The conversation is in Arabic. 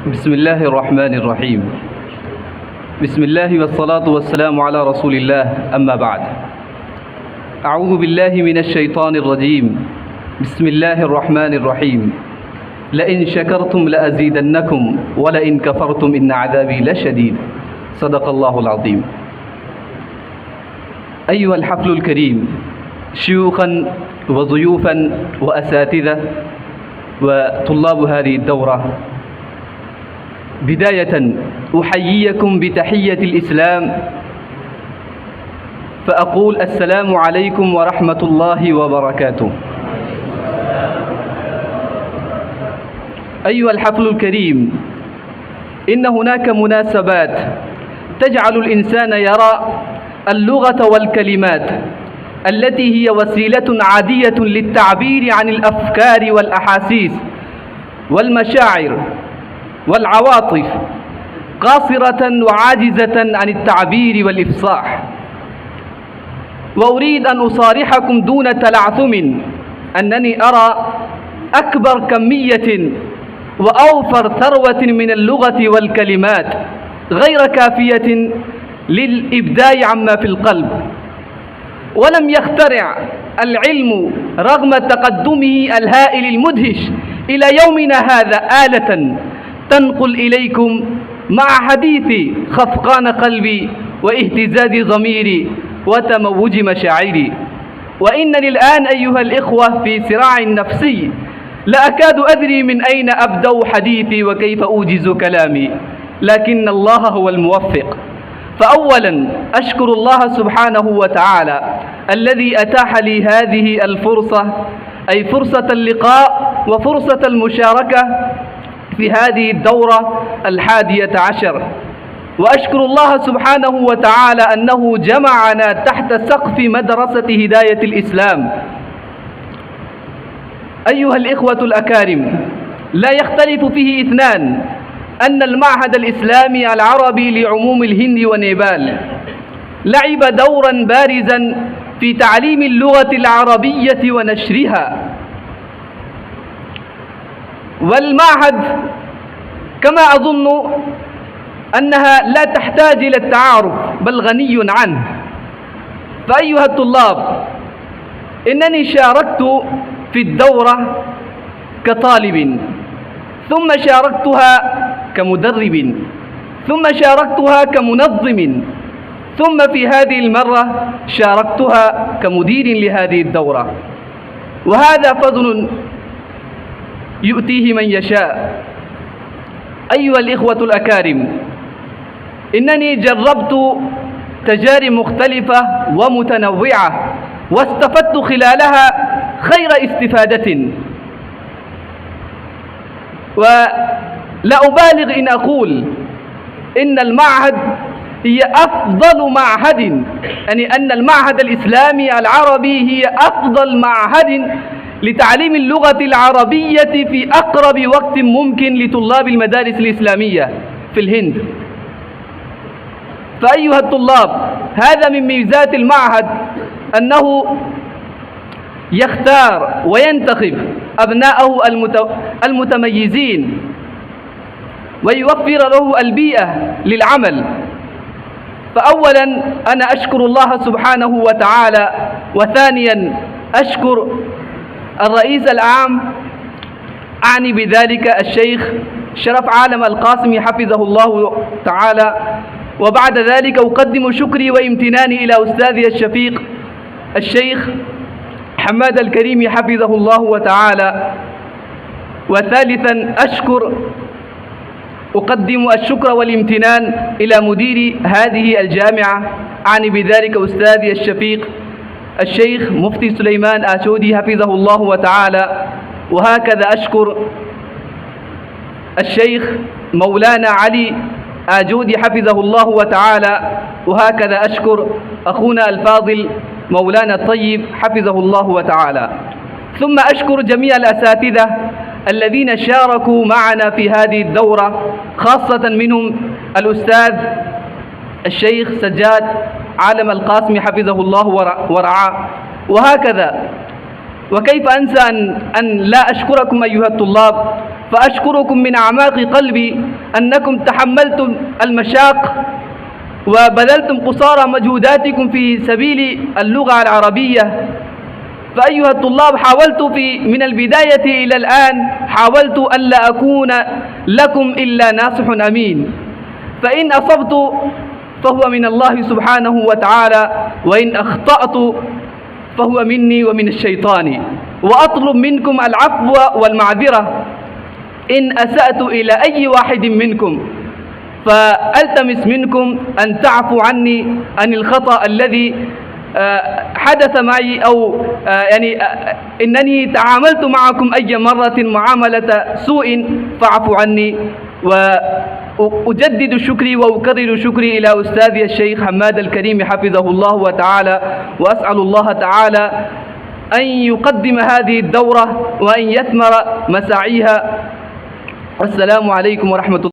بسم الله الرحمن الرحيم. بسم الله والصلاة والسلام على رسول الله. أما بعد، أعوذ بالله من الشيطان الرجيم. بسم الله الرحمن الرحيم. لئن شكرتم لأزيدنكم ولئن كفرتم إن عذابي لشديد. صدق الله العظيم. أيها الحفل الكريم، شيوخا وضيوفا وأساتذة وطلاب هذه الدورة، بداية أحييكم بتحية الإسلام، فأقول السلام عليكم ورحمة الله وبركاته. أيها الحفل الكريم، إن هناك مناسبات تجعل الإنسان يرى اللغة والكلمات التي هي وسيلة عادية للتعبير عن الأفكار والأحاسيس والمشاعر والعواطف قاصرة وعاجزة عن التعبير والإفصاح. وأريد أن أصارحكم دون تلعثم أنني أرى أكبر كمية وأوفر ثروة من اللغة والكلمات غير كافية للإبداع عما في القلب. ولم يخترع العلم رغم تقدمه الهائل المدهش إلى يومنا هذا آلة تنقل إليكم مع حديث خفقان قلبي واهتزاز ضميري وتموج مشاعري. وإنني الآن أيها الإخوة في صراع نفسي لا أكاد أدري من أين أبدأ حديثي وكيف أوجز كلامي، لكن الله هو الموفق. فأولا أشكر الله سبحانه وتعالى الذي أتاح لي هذه الفرصة، أي فرصة اللقاء وفرصة المشاركة في هذه الدورة 11. وأشكر الله سبحانه وتعالى أنه جمعنا تحت سقف مدرسة هداية الإسلام. أيها الإخوة الأكارم، لا يختلف فيه اثنان أن المعهد الإسلامي العربي لعموم الهند ونيبال لعب دورا بارزا في تعليم اللغة العربية ونشرها. والمعهد كما أظن أنها لا تحتاج إلى التعارف بل غني عنه. فأيها الطلاب، إنني شاركت في الدورة كطالب، ثم شاركتها كمدرب، ثم شاركتها كمنظم، ثم في هذه المرة شاركتها كمدير لهذه الدورة. وهذا فضل يؤتيه من يشاء. أيها الإخوة الأكارم، إنني جربت تجارب مختلفة ومتنوعة واستفدت خلالها خير استفادة. ولا أبالغ إن أقول إن المعهد هي أفضل معهد، يعني أن المعهد الإسلامي العربي هي أفضل معهد لتعليم اللغة العربية في أقرب وقت ممكن لطلاب المدارس الإسلامية في الهند. فأيها الطلاب، هذا من ميزات المعهد أنه يختار وينتخب أبناءه المتميزين ويوفر له البيئة للعمل. فأولا أنا أشكر الله سبحانه وتعالى، وثانيا أشكر الرئيس العام، أعني بذلك الشيخ شرف عالم القاسمي حفظه الله تعالى. وبعد ذلك أقدم شكري وامتناني إلى أستاذي الشفيق الشيخ حماد الكريم حفظه الله وتعالى. وثالثا أقدم الشكر والامتنان إلى مدير هذه الجامعة، أعني بذلك أستاذي الشفيق الشيخ مفتي سليمان آشودي حفظه الله وتعالى. وهكذا أشكر الشيخ مولانا علي آجودي حفظه الله وتعالى. وهكذا أشكر أخونا الفاضل مولانا الطيب حفظه الله وتعالى. ثم أشكر جميع الأساتذة الذين شاركوا معنا في هذه الدورة، خاصة منهم الأستاذ الشيخ سجاد عالم القاسمي حفظه الله ورعاه. وهكذا وكيف أنسى أن لا أشكركم أيها الطلاب فأشكركم من أعماق قلبي أنكم تحملتم المشاق وبذلتم قصارى مجهوداتكم في سبيل اللغة العربية. فأيها الطلاب، حاولت من البداية إلى الآن حاولت ألا أكون لكم إلا ناصح أمين، فإن أصبت فهو من الله سبحانه وتعالى، وإن أخطأت فهو مني ومن الشيطان، وأطلب منكم العفو والمعذرة إن أسأت إلى أي واحد منكم، فألتمس منكم أن تعفوا عني عن الخطأ الذي حدث معي، أو إنني تعاملت معكم أي مرة معاملة سوء فاعفوا عني. وأجدد شكري وأكرر شكري إلى أستاذي الشيخ حماد الكريم حفظه الله وتعالى، وأسأل الله تعالى أن يقدم هذه الدورة وأن يثمر مساعيها. والسلام عليكم ورحمة الله.